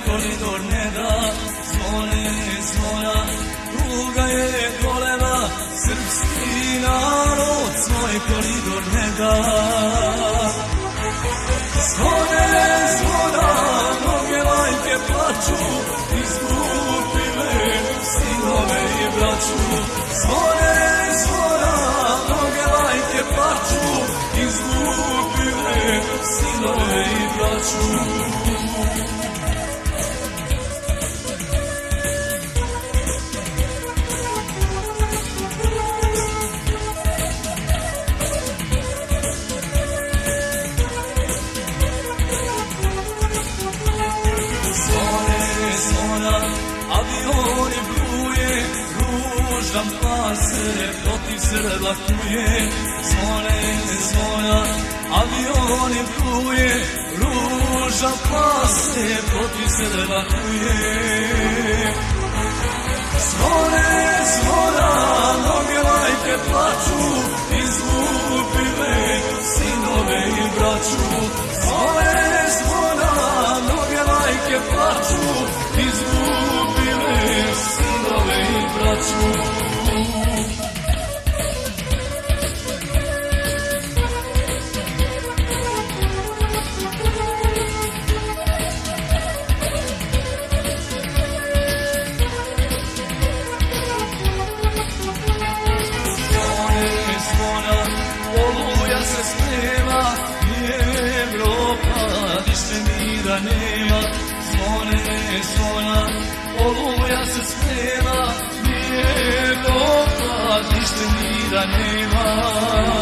koridor ne da. Zvone, zvona, tuga je golema, srpski narod svoj koridor ne da. Zvone, zvona, mnoge majke plaču, izgubile sinove i braću. Zvone, zvona, mnoge majke plaču, izgubile sinove i braću. Avioni bruje, ružan pase, protiv Srba kuje. Zvone, zvona, avioni bruje, ružan pase, protiv Srba kuje. Zvone, zvona, mnoge majke plaču, izgubile sinove i braću. Zvone, zvona, mnoge majke plaču, izgubile sinove i braću. Zvone, zvona, oluja se sprema, i Evropa više mira nema. Zvone, zvona, oluja se sprema, i Evropa više mira nema.